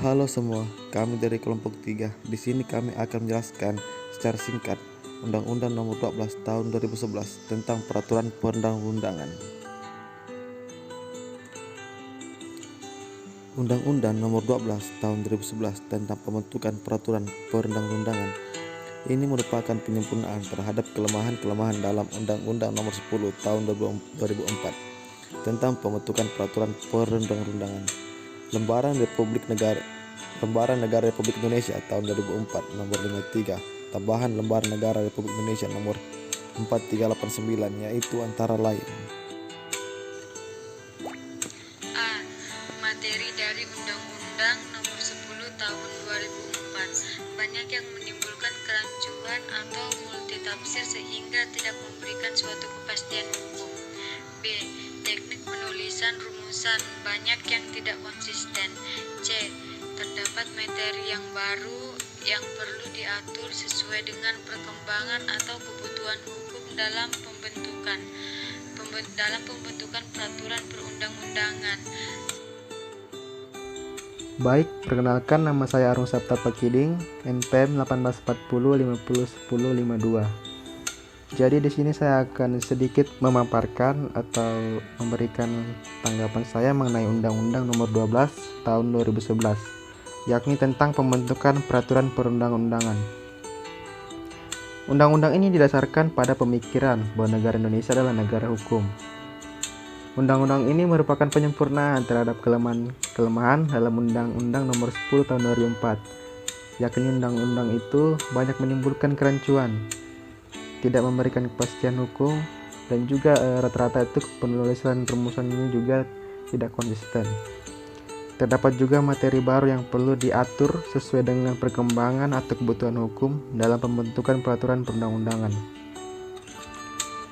Halo semua, kami dari kelompok 3. Di sini kami akan menjelaskan secara singkat Undang-Undang Nomor 12 Tahun 2011 tentang Peraturan Perundang-undangan. Undang-Undang Nomor 12 Tahun 2011 tentang pembentukan Peraturan Perundang-undangan ini merupakan penyempurnaan terhadap kelemahan-kelemahan dalam Undang-Undang Nomor 10 Tahun 2004 tentang pembentukan Peraturan Perundang-undangan. Lembaran Negara Republik Indonesia tahun 2004 nomor 53, tambahan Lembaran Negara Republik Indonesia nomor 4389, yaitu antara lain: A. Materi dari Undang-Undang Nomor 10 Tahun 2004 banyak yang menimbulkan kerancuan atau multitafsir sehingga tidak memberikan suatu kepastian hukum. B. Teknik penulisan rumusan banyak yang tidak konsisten. C. Terdapat materi yang baru yang perlu diatur sesuai dengan perkembangan atau kebutuhan hukum dalam pembentukan peraturan perundang-undangan. Baik, perkenalkan, nama saya Arung Sapta Pakiding, NPM 1840501052. Jadi di sini saya akan sedikit memaparkan atau memberikan tanggapan saya mengenai Undang-Undang Nomor 12 Tahun 2011, yakni tentang pembentukan peraturan perundang-undangan. Undang-undang ini didasarkan pada pemikiran bahwa negara Indonesia adalah negara hukum. Undang-undang ini merupakan penyempurnaan terhadap kelemahan dalam Undang-Undang Nomor 10 Tahun 2004, yakni undang-undang itu banyak menimbulkan kerancuan, tidak memberikan kepastian hukum, dan juga rata-rata itu penulisan rumusannya juga tidak konsisten. Terdapat juga materi baru yang perlu diatur sesuai dengan perkembangan atau kebutuhan hukum dalam pembentukan peraturan perundang-undangan.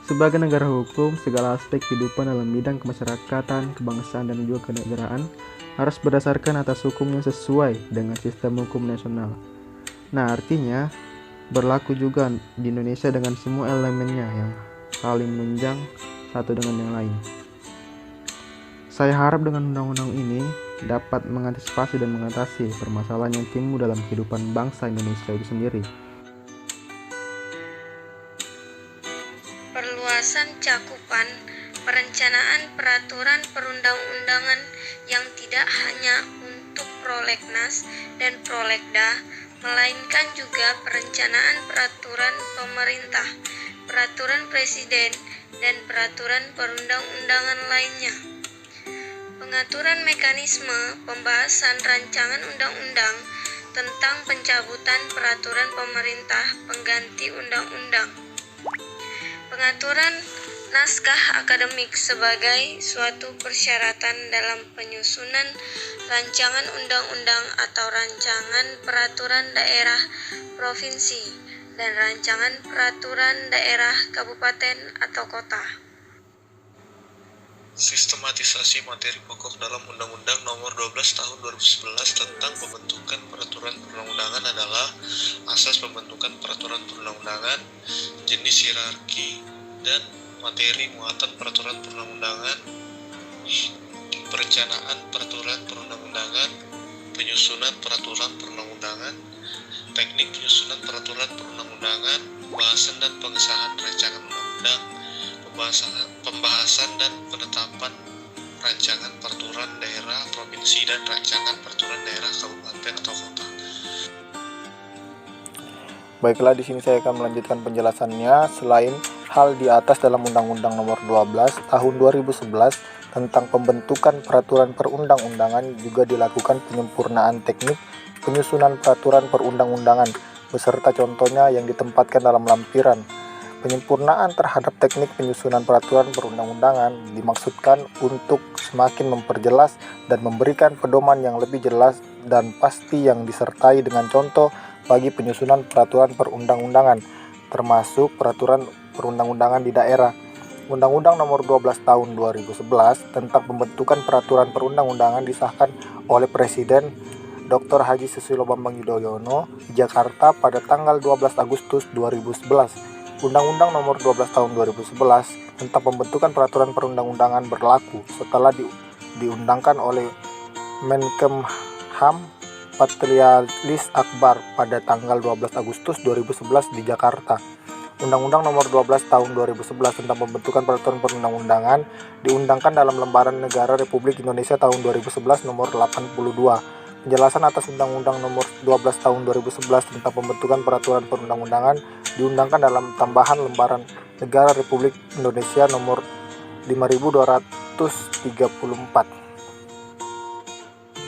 Sebagai negara hukum, segala aspek kehidupan dalam bidang kemasyarakatan, kebangsaan, dan juga kenegaraan harus berdasarkan atas hukum yang sesuai dengan sistem hukum nasional. Nah, artinya berlaku juga di Indonesia dengan semua elemennya yang saling menunjang satu dengan yang lain. Saya harap dengan undang-undang ini dapat mengantisipasi dan mengatasi permasalahan yang timbul dalam kehidupan bangsa Indonesia itu sendiri. Perluasan cakupan perencanaan peraturan perundang-undangan yang tidak hanya untuk prolegnas dan prolegda, melainkan juga perencanaan peraturan pemerintah, peraturan presiden, dan peraturan perundang-undangan lainnya. Pengaturan mekanisme pembahasan rancangan undang-undang tentang pencabutan peraturan pemerintah pengganti undang-undang. Pengaturan naskah akademik sebagai suatu persyaratan dalam penyusunan rancangan undang-undang atau rancangan peraturan daerah provinsi dan rancangan peraturan daerah kabupaten atau kota. Sistematisasi materi pokok dalam Undang-Undang Nomor 12 Tahun 2011 tentang pembentukan peraturan perundang-undangan adalah asas pembentukan peraturan perundang-undangan, jenis hierarki dan materi muatan peraturan perundang-undangan, perencanaan peraturan perundang-undangan, penyusunan peraturan perundang-undangan, teknik penyusunan peraturan perundang-undangan, pembahasan dan pengesahan rancangan undang-undang, pembahasan dan penetapan rancangan peraturan daerah provinsi dan rancangan peraturan daerah kabupaten atau kota. Baiklah, di sini saya akan melanjutkan penjelasannya. Selain hal di atas dalam Undang-Undang Nomor 12 Tahun 2011 tentang pembentukan peraturan perundang-undangan juga dilakukan penyempurnaan teknik penyusunan peraturan perundang-undangan beserta contohnya yang ditempatkan dalam lampiran. Penyempurnaan terhadap teknik penyusunan peraturan perundang-undangan dimaksudkan untuk semakin memperjelas dan memberikan pedoman yang lebih jelas dan pasti yang disertai dengan contoh bagi penyusunan peraturan perundang-undangan, termasuk peraturan perundang-undangan di daerah. Undang-Undang Nomor 12 Tahun 2011 tentang pembentukan peraturan perundang-undangan disahkan oleh Presiden Dr. Haji Susilo Bambang Yudhoyono di Jakarta pada tanggal 12 Agustus 2011. Undang-Undang Nomor 12 Tahun 2011 tentang pembentukan peraturan perundang-undangan berlaku setelah diundangkan oleh Menkumham Patrialis Akbar pada tanggal 12 Agustus 2011 di Jakarta. Undang-Undang Nomor 12 Tahun 2011 tentang pembentukan peraturan perundang-undangan diundangkan dalam Lembaran Negara Republik Indonesia tahun 2011 Nomor 82. Penjelasan atas Undang-Undang Nomor 12 Tahun 2011 tentang pembentukan peraturan perundang-undangan diundangkan dalam tambahan Lembaran Negara Republik Indonesia Nomor 5234.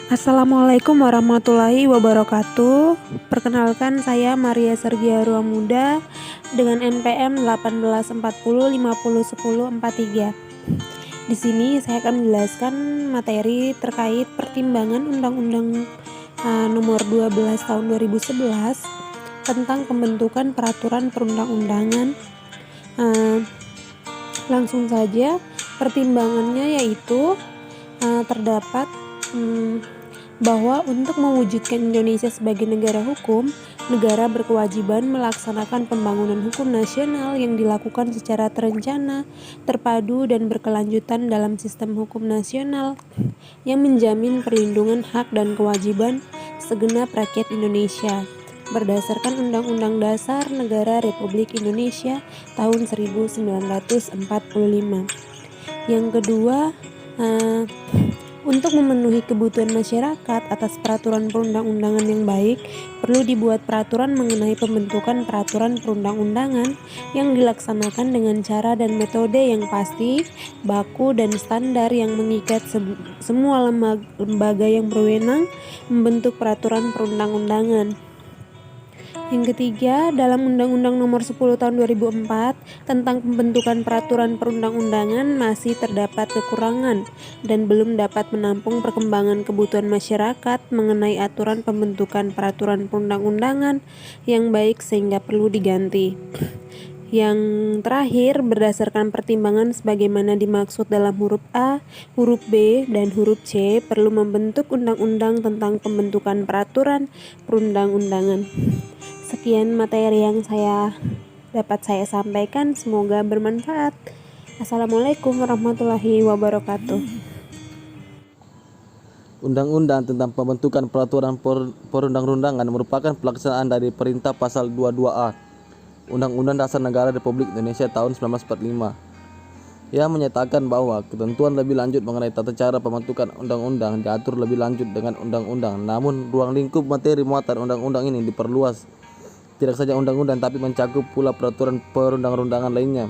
Assalamualaikum warahmatullahi wabarakatuh. Perkenalkan, saya Maria Sergia Ruamuda dengan NPM 1840501043. Di sini saya akan menjelaskan materi terkait pertimbangan Undang-Undang Nomor 12 Tahun 2011 tentang pembentukan peraturan perundang-undangan. Langsung saja, pertimbangannya yaitu terdapat bahwa untuk mewujudkan Indonesia sebagai negara hukum, negara berkewajiban melaksanakan pembangunan hukum nasional yang dilakukan secara terencana, terpadu, dan berkelanjutan dalam sistem hukum nasional yang menjamin perlindungan hak dan kewajiban segenap rakyat Indonesia berdasarkan Undang-Undang Dasar Negara Republik Indonesia tahun 1945. Yang kedua, untuk memenuhi kebutuhan masyarakat atas peraturan perundang-undangan yang baik, perlu dibuat peraturan mengenai pembentukan peraturan perundang-undangan yang dilaksanakan dengan cara dan metode yang pasti, baku, dan standar yang mengikat semua lembaga yang berwenang membentuk peraturan perundang-undangan. Yang ketiga, dalam Undang-Undang Nomor 10 Tahun 2004 tentang pembentukan peraturan perundang-undangan masih terdapat kekurangan dan belum dapat menampung perkembangan kebutuhan masyarakat mengenai aturan pembentukan peraturan perundang-undangan yang baik sehingga perlu diganti. Yang terakhir, berdasarkan pertimbangan sebagaimana dimaksud dalam huruf A, huruf B, dan huruf C, perlu membentuk undang-undang tentang pembentukan peraturan perundang-undangan. Sekian materi yang dapat saya sampaikan, semoga bermanfaat. Assalamualaikum warahmatullahi wabarakatuh. Undang-Undang tentang pembentukan peraturan perundang-undangan merupakan pelaksanaan dari Perintah Pasal 22A Undang-Undang Dasar Negara Republik Indonesia tahun 1945 yang menyatakan bahwa ketentuan lebih lanjut mengenai tata cara pembentukan undang-undang diatur lebih lanjut dengan undang-undang. Namun, ruang lingkup materi muatan undang-undang ini diperluas tidak saja undang-undang tapi mencakup pula peraturan perundang-undangan lainnya.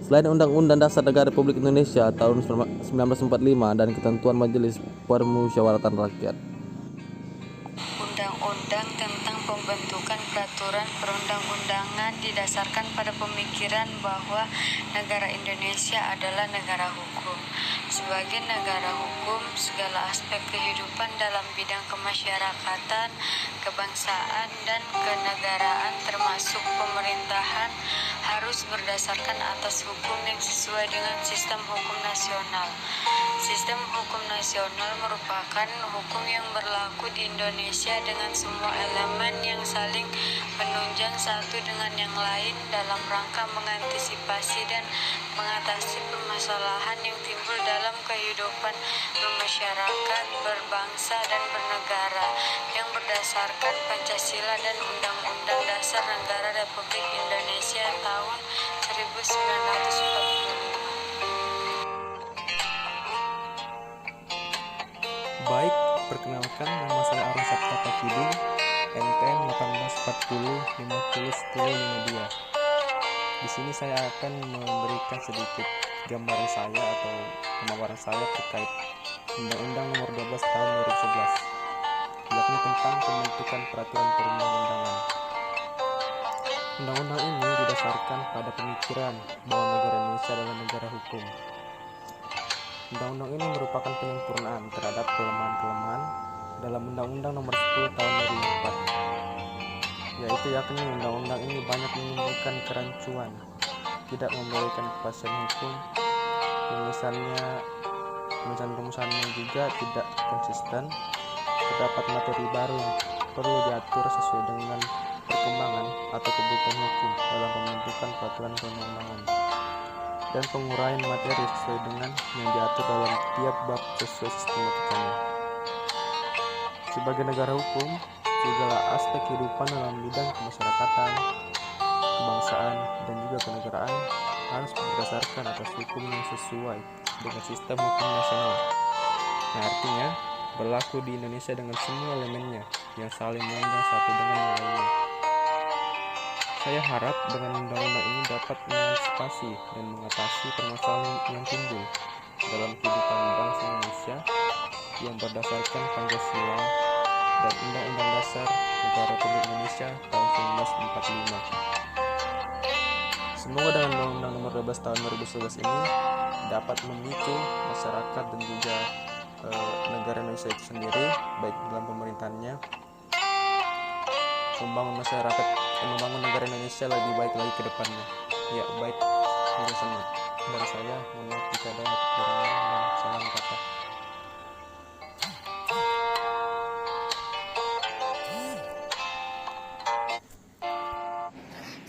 Selain Undang-Undang Dasar Negara Republik Indonesia tahun 1945 dan ketentuan Majelis Permusyawaratan Rakyat. Undang-undang tentang pembentukan peraturan perundang-undangan didasarkan pada pemikiran bahwa negara Indonesia adalah negara hukum. Sebagai negara hukum, segala aspek kehidupan dalam bidang kemasyarakatan, kebangsaan, dan kenegaraan termasuk pemerintahan harus berdasarkan atas hukum yang sesuai dengan sistem hukum nasional. Sistem hukum nasional merupakan hukum yang berlaku di Indonesia dengan semua elemen yang saling menunjang satu dengan yang lain dalam rangka mengantisipasi dan mengatasi permasalahan yang timbul dalam kehidupan bermasyarakat, berbangsa, dan bernegara yang berdasarkan Pancasila dan Undang-Undang Dasar Negara Republik Indonesia tahun 1945. Baik, perkenalkan, nama saya Arun Sapta Pakidin, NPM 1840501052. Di sini saya akan memberikan sedikit gambaran saya atau pemaparan saya terkait Undang-Undang Nomor 12 Tahun 2011, yakni tentang pembentukan peraturan perundang-undangan. Undang-undang ini didasarkan pada pemikiran bahwa negara Indonesia adalah negara hukum. Undang-undang ini merupakan penyempurnaan terhadap kelemahan-kelemahan dalam Undang-Undang Nomor 10 Tahun 2004, yaitu yakni undang-undang ini banyak menimbulkan kerancuan, tidak memberikan kepastian hukum, misalnya rumusannya juga tidak konsisten, terdapat materi baru yang perlu diatur sesuai dengan perkembangan atau kebutuhan hukum dalam pembentukan peraturan perundang-undangan, dan penguraian materi sesuai dengan yang diatur dalam tiap bab sesuai sistematikanya. Sebagai negara hukum, segala aspek kehidupan dalam bidang kemasyarakatan, kebangsaan, dan juga kenegaraan harus berdasarkan atas hukum yang sesuai dengan sistem hukum nasional. Yang artinya berlaku di Indonesia dengan semua elemennya yang saling menunjang satu dengan yang lainnya. Saya harap dengan undang-undang ini dapat mengantisipasi dan mengatasi permasalahan yang timbul dalam kehidupan bangsa Indonesia yang berdasarkan Pancasila dan Undang-Undang Dasar Negara Republik Indonesia tahun 1945. Semoga dengan Undang-Undang Nomor 12 Tahun 2011 ini dapat memicu masyarakat dan juga negara Indonesia itu sendiri, baik dalam pemerintahannya, membangun negara Indonesia lebih baik lagi ke depannya. Ya, baik, penjelasan dari saya. Mohon maaf jika ada kekurangan dan salah kata.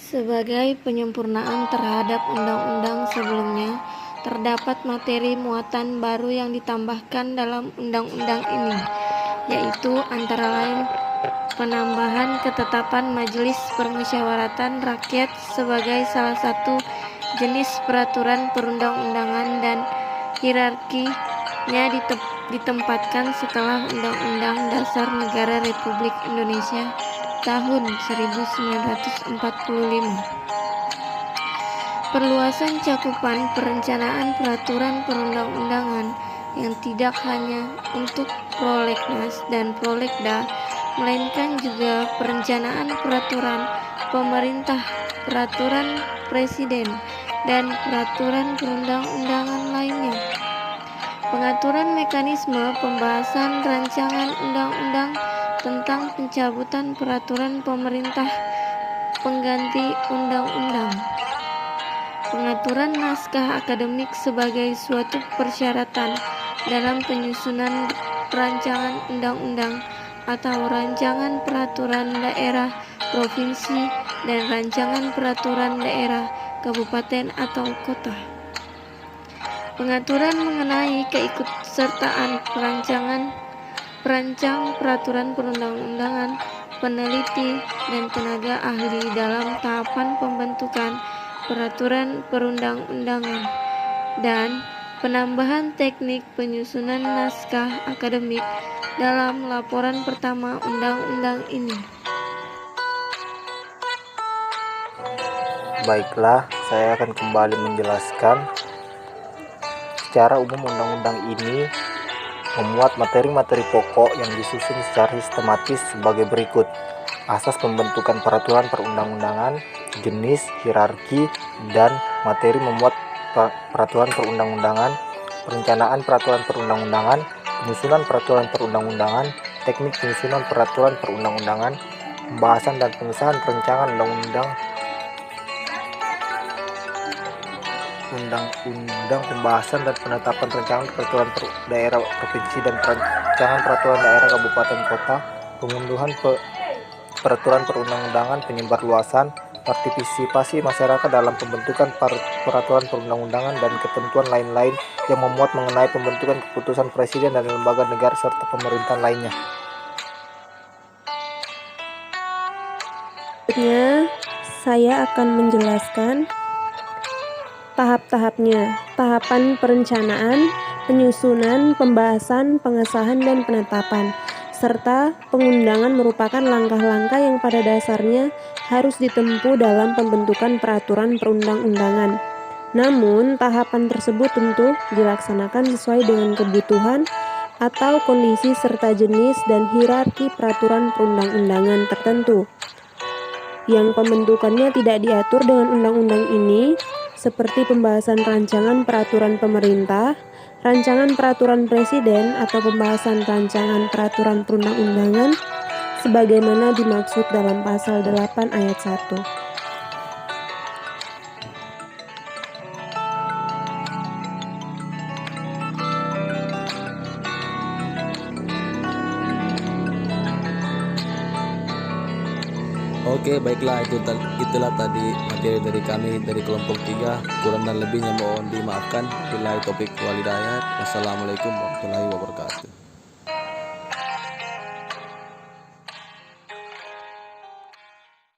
Sebagai penyempurnaan terhadap undang-undang sebelumnya, terdapat materi muatan baru yang ditambahkan dalam undang-undang ini, yaitu antara lain penambahan ketetapan Majelis Permusyawaratan Rakyat sebagai salah satu jenis peraturan perundang-undangan dan hierarkinya ditempatkan setelah Undang-Undang Dasar Negara Republik Indonesia tahun 1945. Perluasan cakupan perencanaan peraturan perundang-undangan yang tidak hanya untuk prolegnas dan prolegda, melainkan juga perencanaan peraturan pemerintah, peraturan presiden, dan peraturan perundang-undangan lainnya. Pengaturan mekanisme pembahasan rancangan undang-undang tentang pencabutan peraturan pemerintah pengganti undang-undang. Pengaturan naskah akademik sebagai suatu persyaratan dalam penyusunan rancangan undang-undang atau rancangan peraturan daerah provinsi dan rancangan peraturan daerah kabupaten atau kota. Pengaturan mengenai keikutsertaan perancang peraturan perundang-undangan, peneliti, dan tenaga ahli dalam tahapan pembentukan peraturan perundang-undangan, dan penambahan teknik penyusunan naskah akademik dalam laporan pertama undang-undang ini. Baiklah, saya akan kembali menjelaskan. Secara umum undang-undang ini memuat materi-materi pokok yang disusun secara sistematis sebagai berikut: asas pembentukan peraturan perundang-undangan, jenis, hierarki, dan materi memuat peraturan perundang-undangan, perencanaan peraturan perundang-undangan, penyusunan peraturan perundang-undangan, teknik penyusunan peraturan perundang-undangan, pembahasan dan pengesahan perencanaan undang-undang, pembahasan dan penetapan rancangan peraturan daerah provinsi dan rancangan peraturan daerah kabupaten kota, pengunduhan peraturan perundang-undangan, penyebar luasan, partisipasi masyarakat dalam pembentukan peraturan perundang-undangan, dan ketentuan lain-lain yang memuat mengenai pembentukan keputusan presiden dan lembaga negara serta pemerintahan lainnya. Selanjutnya, saya akan menjelaskan tahap-tahapnya. Tahapan perencanaan, penyusunan, pembahasan, pengesahan, dan penetapan, serta pengundangan merupakan langkah-langkah yang pada dasarnya harus ditempuh dalam pembentukan peraturan perundang-undangan. Namun, tahapan tersebut tentu dilaksanakan sesuai dengan kebutuhan atau kondisi serta jenis dan hierarki peraturan perundang-undangan tertentu yang pembentukannya tidak diatur dengan undang-undang ini, seperti pembahasan rancangan peraturan pemerintah, rancangan peraturan presiden, atau pembahasan rancangan peraturan perundang-undangan sebagaimana dimaksud dalam pasal 8 ayat 1. Oke, baiklah, itulah tadi materi dari kami dari kelompok 3. Kurang dan lebihnya mohon dimaafkan. Billahi taufik wal hidayah. Wassalamualaikum warahmatullahi